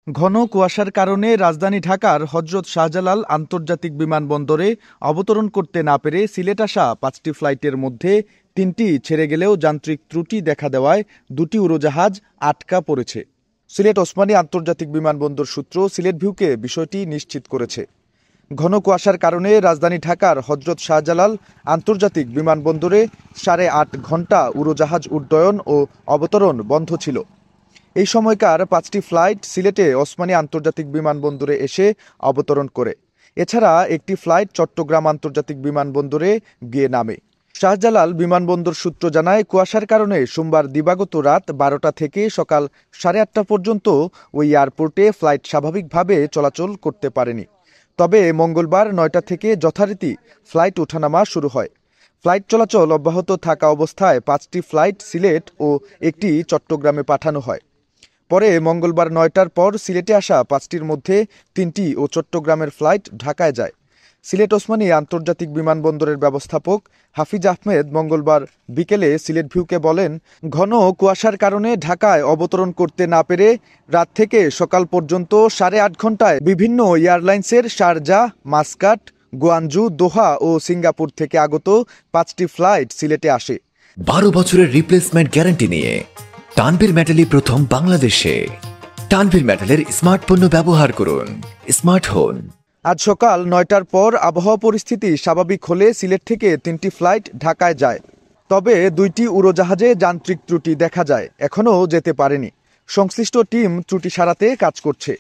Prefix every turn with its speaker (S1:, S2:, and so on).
S1: ঘন কুয়াশার কারণে রাজধানী ঢাকার হযরত শাহজালাল আন্তর্জাতিক বিমানবন্দরে অবতরণ করতে না পেরে সিলেট আসা 5টি ফ্লাইটের মধ্যে 3টি ছেড়ে গেলেও যান্ত্রিক ত্রুটি দেখা দেওয়ায় 2টি উড়োজাহাজ আটকা পড়েছে। সিলেট ওসমানী আন্তর্জাতিক বিমানবন্দর সূত্র সিলেট ভিউকে বিষয়টি নিশ্চিত করেছে। ঘন কুয়াশার কারণে রাজধানী ঢাকার হযরত শাহজালাল আন্তর্জাতিক বিমানবন্দরে 8.5 ঘণ্টা উড়োজাহাজ উড্ডয়ন ও অবতরণ বন্ধ ছিল। এই সময়কার 5টি ফ্লাইট সিলেটে ওসমানী আন্তর্জাতিক বিমানবন্দরে এসে অবতরণ করে। এছাড়া একটি ফ্লাইট চট্টগ্রাম আন্তর্জাতিক বিমানবন্দরে গিয়ে নামে। শাহজালাল বিমানবন্দর সূত্র জানায়, কুয়াশার কারণে সোমবার দিবাগত রাত 12টা থেকে সকাল 8:30 পর্যন্ত ওই এয়ারপোর্টে ফ্লাইট স্বাভাবিকভাবে চলাচল করতে পারেনি। তবে মঙ্গলবার 9টা থেকে যথারীতি ফ্লাইট ওঠানামা শুরু হয়। ফ্লাইট চলাচল অব্যাহত থাকা অবস্থায় 5টি ফ্লাইট সিলেট ও একটি চট্টগ্রামে পাঠানো হয়। পরে মঙ্গলবার 9টার পর সিলেটে আসা 5টির মধ্যে 3টি ও চট্টগ্রামের ফ্লাইট ঢাকায় যায়। সিলেট ওসমানী আন্তর্জাতিক বিমানবন্দরের ব্যবস্থাপক হাফিজ আহমেদ মঙ্গলবার বিকেলে সিলেট ভিউকে বলেন, ঘন কুয়াশার কারণে ঢাকায় অবতরণ করতে না পেরে রাত থেকে সকাল পর্যন্ত 8.5 ঘণ্টায় বিভিন্ন এয়ারলাইন্সের শারজাহ, মাসকাট, গুয়াঞ্জু, দোহা ও সিঙ্গাপুর থেকে আগত 5টি ফ্লাইট সিলেটে আসে।
S2: 12 বছরের রিপ্লেসমেন্ট গ্যারান্টি নিয়ে তানভীর মেটালই প্রথম বাংলাদেশে। তানভীর মেটালের স্মার্ট পণ্য ব্যবহার করুন, স্মার্ট হন।
S1: আজ সকাল 9টার পর আবহাওয়া পরিস্থিতি স্বাভাবিক হলে সিলেট থেকে 3টি ফ্লাইট ঢাকায় যায়। তবে 2টি উড়োজাহাজে যান্ত্রিক ত্রুটি দেখা যায়, এখনও যেতে পারেনি। সংশ্লিষ্ট টিম ত্রুটি সারাতে কাজ করছে।